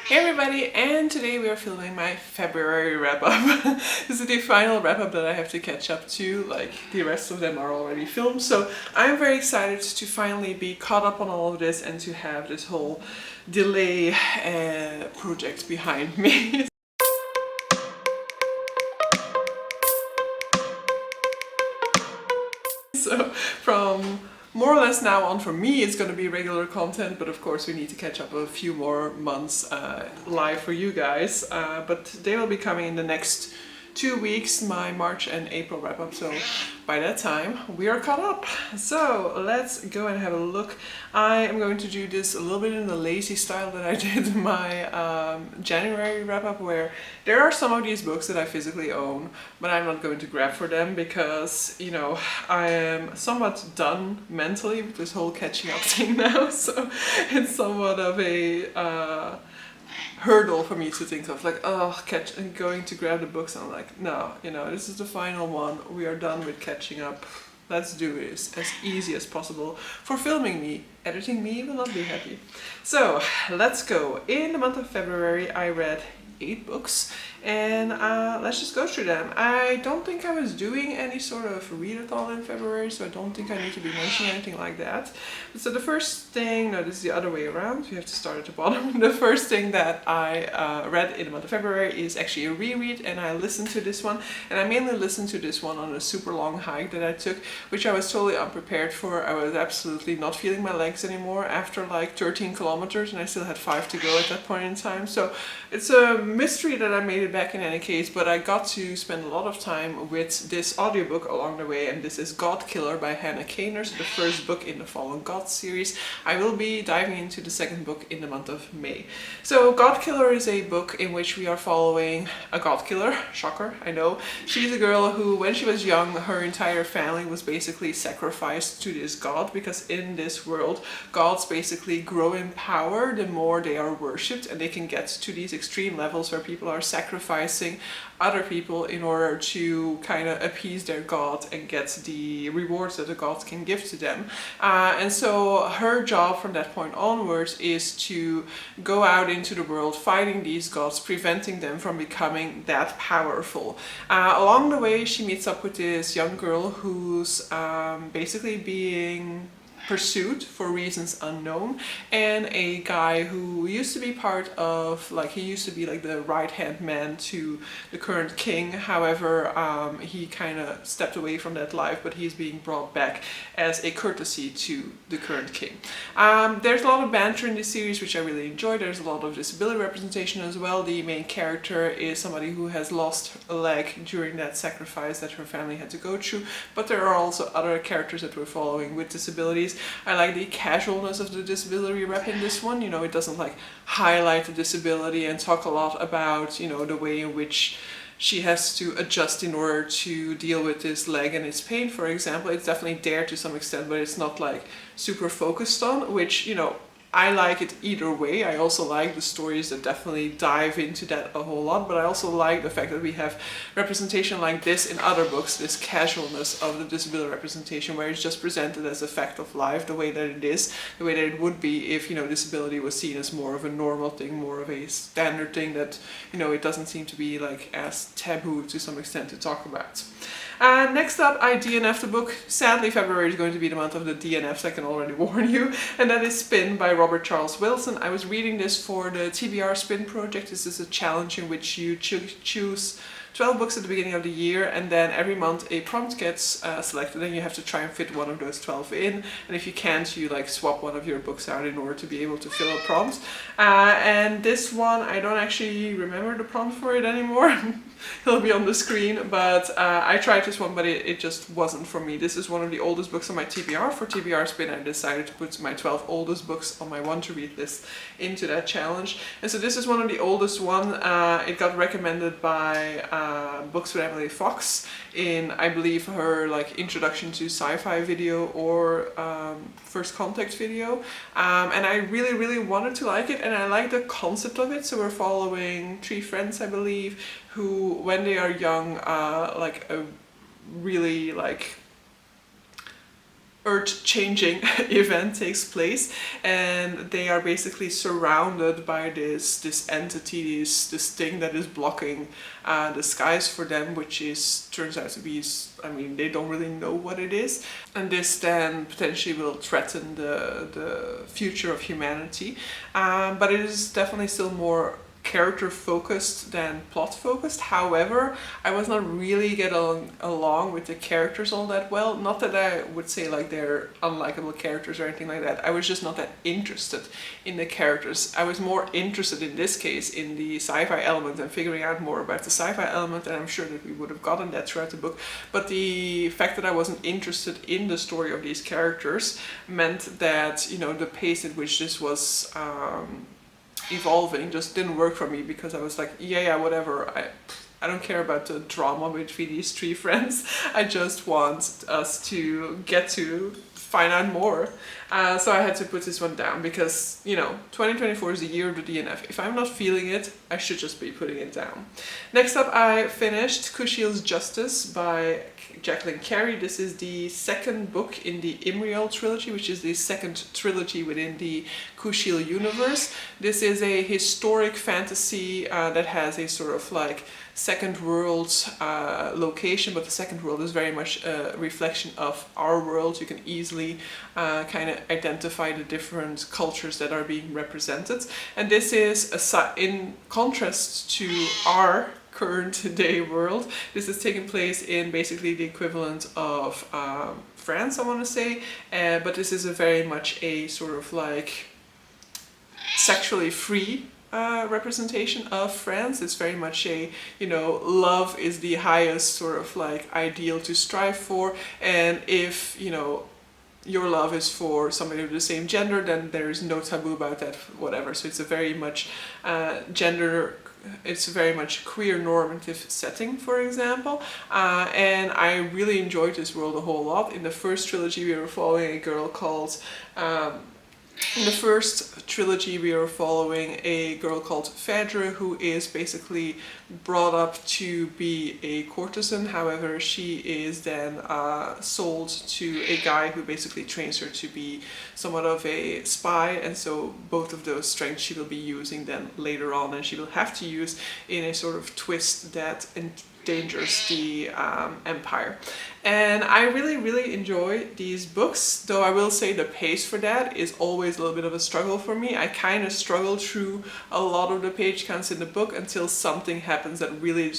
Hey everybody, and today we are filming my February wrap-up. This is the final wrap-up that I have to catch up to, like the rest of them are already filmed, so I'm very excited to finally be caught up on all of this and to have this whole delay project behind me. So from more or less now on, for me it's going to be regular content, but of course we need to catch up a few more months live for you guys, but they will be coming in the next 2 weeks, my March and April wrap up, so by that time we are caught up. So let's go and have a look. I am going to do this a little bit in the lazy style that I did my January wrap up, where there are some of these books that I physically own, but I'm not going to grab for them because, you know, I am somewhat done mentally with this whole catching up thing now, so it's somewhat of a hurdle for me to think of, like, oh, going to grab the books, and I'm like, no, you know, this is the final one, we are done with catching up, let's do this as easy as possible. For filming me, editing me will not be happy. So let's go. In the month of February I read 8 books, and let's just go through them. I don't think I was doing any sort of readathon in February, so I don't think I need to be mentioning anything like that. So the first thing, no, this is the other way around, you have to start at the bottom. The first thing that I read in the month of February is actually a reread, and I listened to this one, and I mainly listened to this one on a super long hike that I took, which I was totally unprepared for. I was absolutely not feeling my legs anymore after like 13 kilometers, and I still had 5 to go at that point in time. So it's a mystery that I made it back in any case, but I got to spend a lot of time with this audiobook along the way, and this is God Killer by Hannah Kaner, so the first book in the Fallen Gods series. I will be diving into the second book in the month of May. So God Killer is a book in which we are following a God Killer, shocker, I know. She's a girl who, when she was young, her entire family was basically sacrificed to this god, because in this world, gods basically grow in power the more they are worshipped, and they can get to these extreme levels where people are sacrificing other people in order to kind of appease their god and get the rewards that the gods can give to them. And so her job from that point onwards is to go out into the world fighting these gods, preventing them from becoming that powerful. Along the way she meets up with this young girl who's basically being pursued for reasons unknown, and a guy who used to be part of, like, he used to be like the right hand man to the current king. However, he kind of stepped away from that life, but he's being brought back as a courtesy to the current king. There's a lot of banter in this series, which I really enjoy. There's a lot of disability representation as well. The main character is somebody who has lost a leg during that sacrifice that her family had to go through, but there are also other characters that we're following with disabilities. I like the casualness of the disability rep in this one. You know, it doesn't like highlight the disability and talk a lot about, you know, the way in which she has to adjust in order to deal with this leg and its pain, for example. It's definitely there to some extent, but it's not like super focused on, which, you know, I like it either way. I also like the stories that definitely dive into that a whole lot, but I also like the fact that we have representation like this in other books, this casualness of the disability representation, where it's just presented as a fact of life, the way that it is, the way that it would be if, you know, disability was seen as more of a normal thing, more of a standard thing that, you know, it doesn't seem to be like as taboo to some extent to talk about. Next up, I DNF'd a book. Sadly, February is going to be the month of the DNFs, I can already warn you, and that is Spin by Robert Charles Wilson. I was reading this for the TBR Spin project. This is a challenge in which you choose 12 books at the beginning of the year, and then every month a prompt gets selected, and you have to try and fit one of those 12 in, and if you can't, you like swap one of your books out in order to be able to fill a prompt. And this one, I don't actually remember the prompt for it anymore. It'll be on the screen, but I tried this one, but it just wasn't for me. This is one of the oldest books on my TBR. For TBR Spin, I decided to put my 12 oldest books on my want to read list into that challenge. And so this is one of the oldest one. It got recommended by Books with Emily Fox in, I believe, her like introduction to sci-fi video or first contact video. And I really wanted to like it, and I like the concept of it. So we're following 3 friends, I believe, who, when they are young, like a really like earth-changing event takes place, and they are basically surrounded by this entity, this thing that is blocking the skies for them, which is turns out to be, I mean, they don't really know what it is, and this then potentially will threaten the future of humanity. But it is definitely still more character focused than plot focused. However, I was not really getting along with the characters all that well. Not that I would say like they're unlikable characters or anything like that. I was just not that interested in the characters. I was more interested in this case in the sci-fi element and figuring out more about the sci-fi element, and I'm sure that we would have gotten that throughout the book. But the fact that I wasn't interested in the story of these characters meant that, you know, the pace at which this was evolving just didn't work for me, because I was like, yeah, whatever, I don't care about the drama between these three friends. I just want us to get to find out more. So I had to put this one down, because, you know, 2024 is the year of the DNF. If I'm not feeling it, I should just be putting it down. Next up, I finished Kushiel's Justice by Jacqueline Carey. This is the second book in the Imriel trilogy, which is the second trilogy within the Kushiel universe. This is a historic fantasy that has a sort of like second world location, but the second world is very much a reflection of our world. You can easily kind of identify the different cultures that are being represented, and this is in contrast to our current day world. This is taking place in basically the equivalent of France, I want to say, but this is a very much a sort of like sexually free representation of France. It's very much a, you know, love is the highest sort of like ideal to strive for, and if, you know, your love is for somebody of the same gender, then there is no taboo about that, whatever. So it's a very much it's a very much queer normative setting, for example, and I really enjoyed this world a whole lot. In the first trilogy we were following a girl called Phaedra, who is basically brought up to be a courtesan. However, she is then sold to a guy who basically trains her to be somewhat of a spy, and so both of those strengths she will be using then later on, and she will have to use in a sort of twist that endangers the empire. And I really enjoy these books, though I will say the pace for that is always a little bit of a struggle for me. I kind of struggle through a lot of the page counts in the book until something happens that really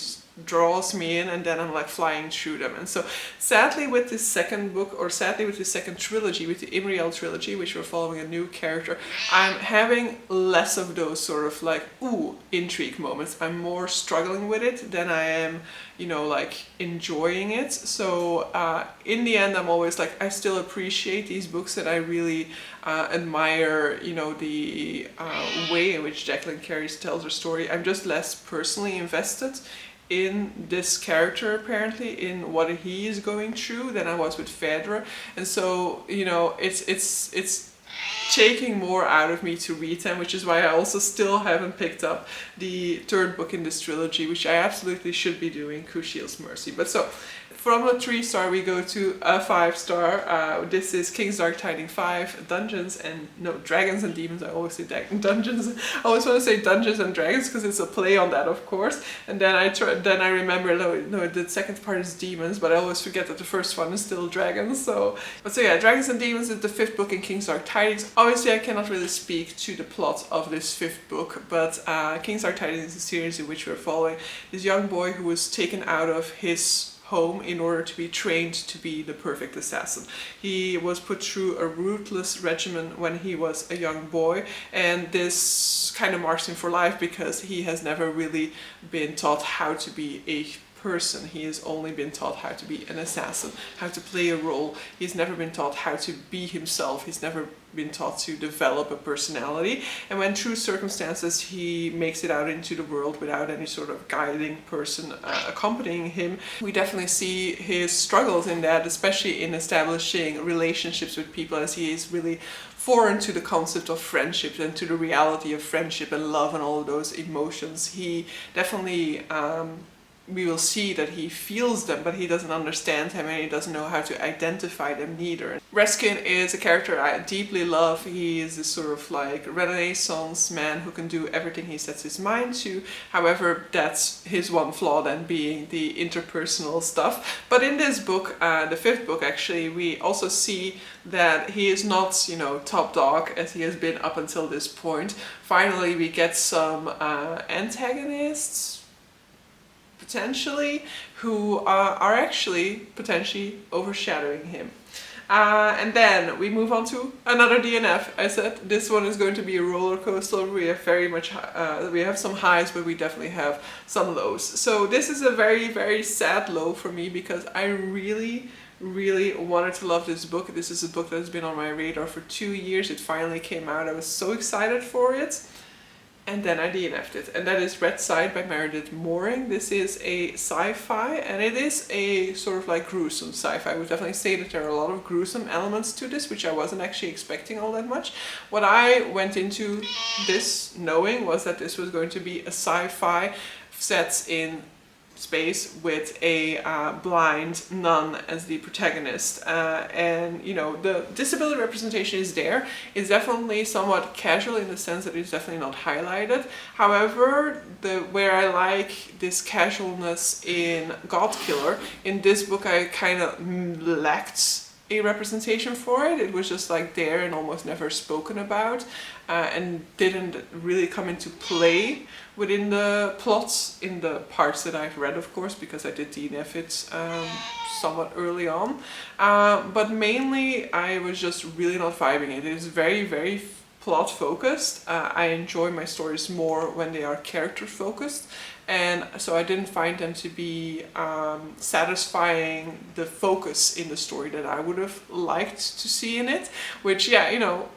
draws me in, and then I'm like flying through them. And so sadly with this second book, or sadly with the second trilogy, with the Imriel trilogy, which we're following a new character, I'm having less of those sort of like ooh intrigue moments. I'm more struggling with it than I am, you know, like enjoying it. So in the end I'm always like, I still appreciate these books, that I really admire, you know, the way in which Jacqueline Carey tells her story. I'm just less personally invested in this character, apparently, in what he is going through, than I was with Phaedra. And so, you know, it's taking more out of me to read them, which is why I also still haven't picked up the third book in this trilogy, which I absolutely should be doing, Kushiel's Mercy. But so from a 3-star we go to a 5-star. This is King's Dark Tidings 5, Dragons and Demons. I always say dungeons. I always want to say Dungeons and Dragons because it's a play on that, of course. And then I remember, no, the second part is Demons, but I always forget that the first one is still Dragons. So yeah, Dragons and Demons is the 5th book in King's Dark Tidings. Obviously I cannot really speak to the plot of this 5th book, but King's Dark Tidings is a series in which we're following this young boy who was taken out of his home in order to be trained to be the perfect assassin. He was put through a ruthless regimen when he was a young boy, and this kind of marks him for life because he has never really been taught how to be a person. He has only been taught how to be an assassin, how to play a role. He's never been taught how to be himself. He's never been taught to develop a personality, and when through circumstances he makes it out into the world without any sort of guiding person accompanying him, we definitely see his struggles in that, especially in establishing relationships with people, as he is really foreign to the concept of friendship and to the reality of friendship and love and all of those emotions. He definitely we will see that he feels them, but he doesn't understand him and he doesn't know how to identify them neither. Reskin is a character I deeply love. He is this sort of like Renaissance man who can do everything he sets his mind to. However, that's his one flaw then, being the interpersonal stuff. But in this book, the 5th book actually, we also see that he is not, you know, top dog as he has been up until this point. Finally, we get some antagonists, potentially, who are actually potentially overshadowing him. And then we move on to another DNF. I said this one is going to be a roller coaster. We have very much, we have some highs, but we definitely have some lows. So this is a very, very sad low for me because I really wanted to love this book. This is a book that has been on my radar for 2 years. It finally came out. I was so excited for it. And then I DNF'd it. And that is Red Side by Meredith Mooring. This is a sci-fi, and it is a sort of like gruesome sci-fi. I would definitely say that there are a lot of gruesome elements to this, which I wasn't actually expecting all that much. What I went into this knowing was that this was going to be a sci-fi set in space with a blind nun as the protagonist, and you know, the disability representation is there. It's definitely somewhat casual in the sense that it's definitely not highlighted. However, where I like this casualness in Godkiller, in this book I kind of lacked a representation for it. It was just like there and almost never spoken about, and didn't really come into play within the plots in the parts that I've read, of course, because I did DNF it somewhat early on. But mainly I was just really not vibing it. It is very, very plot focused. I enjoy my stories more when they are character focused, and so I didn't find them to be satisfying the focus in the story that I would have liked to see in it, which, yeah, you know,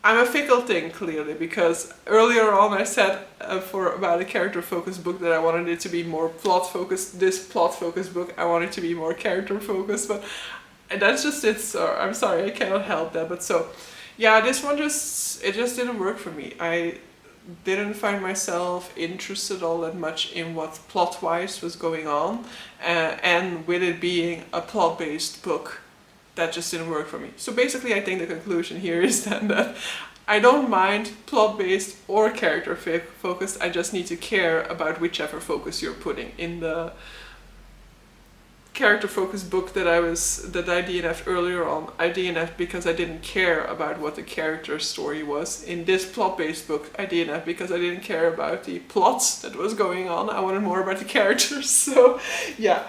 I'm a fickle thing, clearly, because earlier on I said for about a character-focused book that I wanted it to be more plot-focused. This plot-focused book, I want it to be more character-focused, but that's just it, so I'm sorry, I cannot help that. But so, yeah, this one just didn't work for me. I didn't find myself interested all that much in what plot-wise was going on, and with it being a plot-based book, that just didn't work for me. So basically I think the conclusion here is then that I don't mind plot-based or character-focused, I just need to care about whichever focus you're putting. In the character-focused book that I DNF'd earlier on, I DNF'd because I didn't care about what the character story was. In this plot-based book, I DNF'd because I didn't care about the plots that was going on. I wanted more about the characters. So yeah,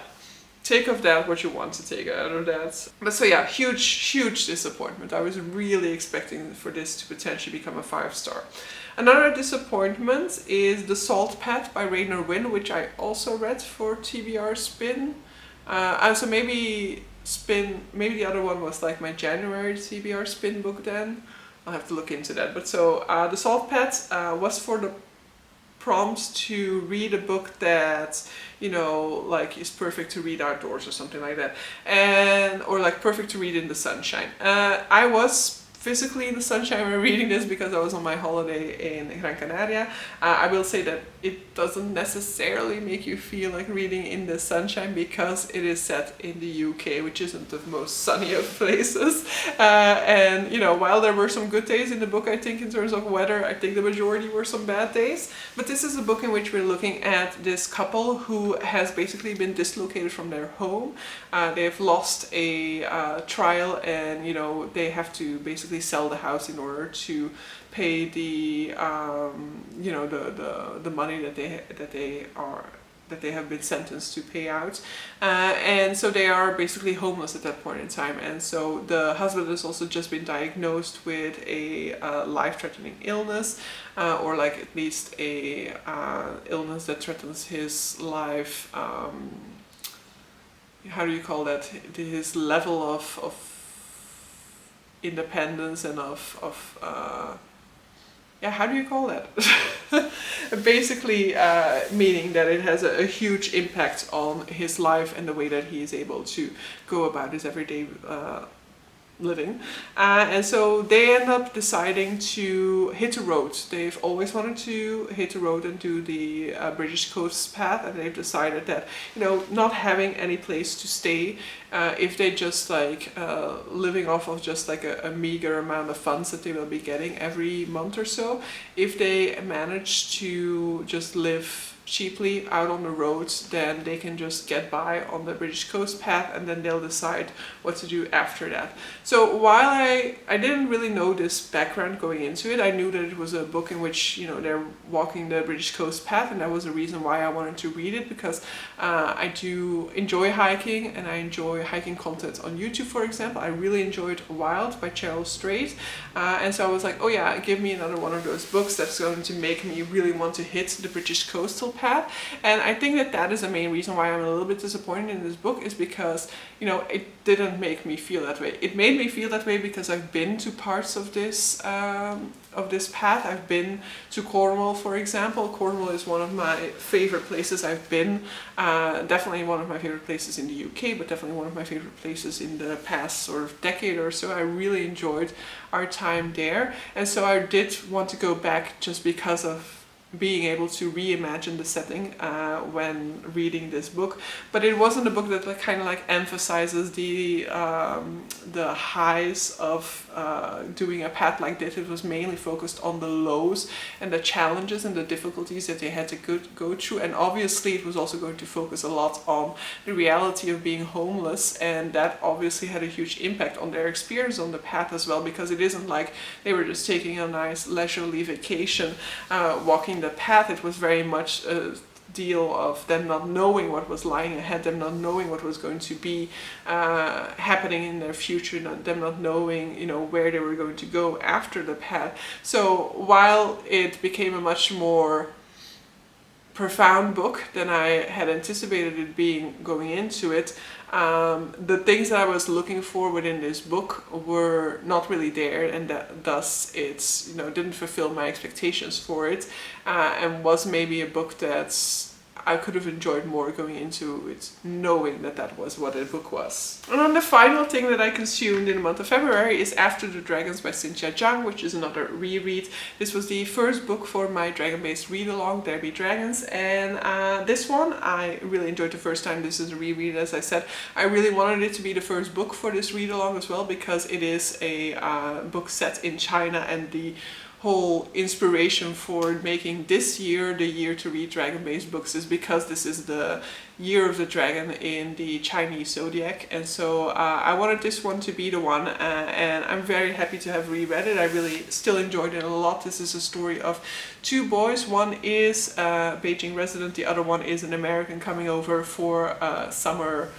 take of that what you want to take out of that. But so yeah, huge disappointment. I was really expecting for this to potentially become a 5-star. Another disappointment is The Salt Path by Rainer Wynn, which I also read for TBR Spin. So maybe the other one was like my January TBR Spin book then. I'll have to look into that. But so The Salt Path was for the prompts to read a book that, you know, like is perfect to read outdoors or something like that, or like perfect to read in the sunshine. I was physically in the sunshine when reading this because I was on my holiday in Gran Canaria. I will say that it doesn't necessarily make you feel like reading in the sunshine because it is set in the UK, which isn't the most sunny of places. And you know, while there were some good days in the book, I think in terms of weather, I think the majority were some bad days. But this is a book in which we're looking at this couple who has basically been dislocated from their home. They have lost a trial, and you know, they have to basically sell the house in order to pay the you know, the money that they have been sentenced to pay out, and so they are basically homeless at that point in time. And so the husband has also just been diagnosed with a life-threatening illness, or like at least a illness that threatens his life. How do you call that? His level of independence and yeah, how do you call that? Basically meaning that it has a huge impact on his life and the way that he is able to go about his everyday living. And so they end up deciding to hit the road. They've always wanted to hit the road and do the British coast path, and they've decided that, you know, not having any place to stay, if they just like living off of just like a meager amount of funds that they will be getting every month or so, if they manage to just live cheaply out on the roads, then they can just get by on the British coast path, and then they'll decide what to do after that. So while I didn't really know this background going into it, I knew that it was a book in which, you know, they're walking the British coast path, and that was the reason why I wanted to read it, because I do enjoy hiking, and I enjoy hiking content on YouTube, for example. I really enjoyed Wild by Cheryl Strait, and so I was like, oh yeah, give me another one of those books that's going to make me really want to hit the British coastal path. And I think that that is the main reason why I'm a little bit disappointed in this book, is because, you know, it didn't make me feel that way. It made me feel that way because I've been to parts of this path. I've been to Cornwall, for example. Cornwall is one of my favorite places I've been. Definitely one of my favorite places in the UK, but definitely one of my favorite places in the past sort of decade or so. I really enjoyed our time there, and so I did want to go back just because of being able to reimagine the setting when reading this book. But it wasn't a book that like, kind of like emphasizes the highs of doing a path like this. It was mainly focused on the lows and the challenges and the difficulties that they had to go through, and obviously it was also going to focus a lot on the reality of being homeless, and that obviously had a huge impact on their experience on the path as well, because it isn't like they were just taking a nice leisurely vacation walking the path. It was very much a deal of them not knowing what was lying ahead, them not knowing what was going to be happening in their future, them not knowing, you know, where they were going to go after the path. So while it became a much more profound book than I had anticipated it being going into it, the things that I was looking for within this book were not really there, and that thus it's, you know, didn't fulfill my expectations for it, and was maybe a book that's I could have enjoyed more going into it, knowing that that was what a book was. And then the final thing that I consumed in the month of February is After the Dragons by Cynthia Zhang, which is another reread. This was the first book for my dragon-based read-along, There Be Dragons, and this one I really enjoyed the first time. This is a reread, as I said. I really wanted it to be the first book for this read-along as well, because it is a book set in China, and the whole inspiration for making this year the year to read dragon-based books is because this is the year of the dragon in the Chinese zodiac, and so I wanted this one to be the one, and I'm very happy to have reread it. I really still enjoyed it a lot. This is a story of two boys. One is a Beijing resident, the other one is an American coming over for a summer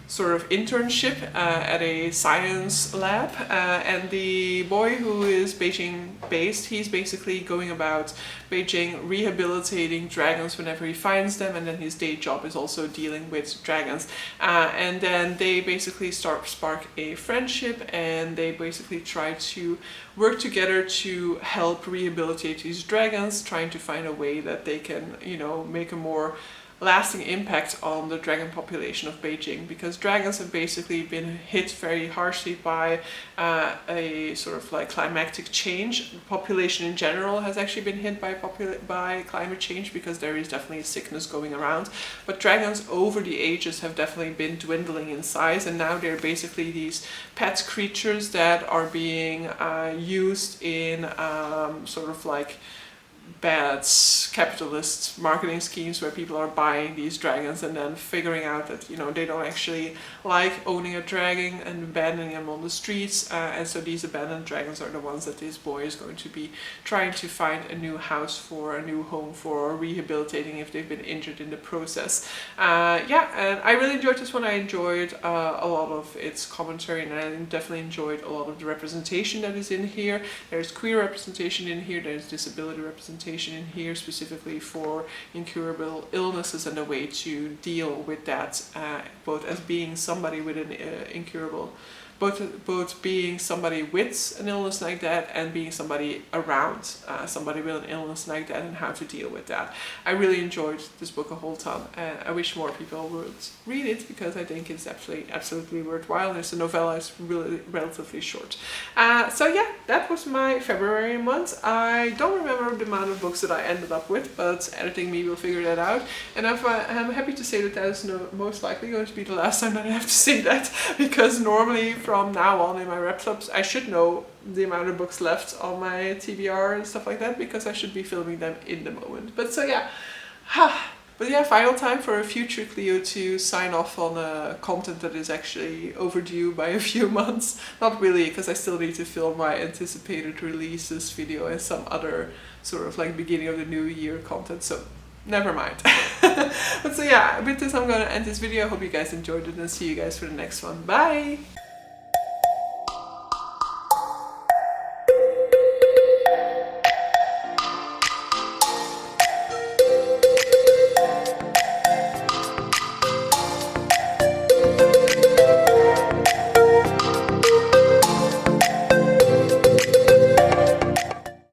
sort of internship at a science lab, and the boy who is Beijing based, he's basically going about Beijing rehabilitating dragons whenever he finds them, and then his day job is also dealing with dragons, and then they basically spark a friendship, and they basically try to work together to help rehabilitate these dragons, trying to find a way that they can, you know, make a more lasting impact on the dragon population of Beijing, because dragons have basically been hit very harshly by a sort of like climatic change. The population in general has actually been hit by climate change, because there is definitely a sickness going around, but dragons over the ages have definitely been dwindling in size, and now they're basically these pet creatures that are being used in sort of like bad capitalist marketing schemes, where people are buying these dragons and then figuring out that, you know, they don't actually like owning a dragon and abandoning them on the streets, and so these abandoned dragons are the ones that this boy is going to be trying to find a new house for, a new home for, or rehabilitating if they've been injured in the process. Yeah, and I really enjoyed this one. I enjoyed a lot of its commentary, and I definitely enjoyed a lot of the representation that is in here. There's queer representation in here, there's disability representation in here, specifically for incurable illnesses and a way to deal with that, both as being somebody with an incurable both being somebody with an illness like that and being somebody around somebody with an illness like that and how to deal with that. I really enjoyed this book a whole ton, and I wish more people would read it because I think it's absolutely worthwhile. There's a novella, it's really relatively short. So yeah, that was my February month. I don't remember the amount of books that I ended up with, but editing me will figure that out. And I'm happy to say that that is most likely going to be the last time that I have to say that, because normally from now on in my wrap-ups I should know the amount of books left on my TBR and stuff like that, because I should be filming them in the moment. But so yeah, but yeah, final time for a future Cleo to sign off on content that is actually overdue by a few months. Not really, because I still need to film my anticipated releases video and some other sort of like beginning of the new year content, so never mind. But so yeah, with this I'm gonna end this video. I hope you guys enjoyed it and see you guys for the next one. Bye!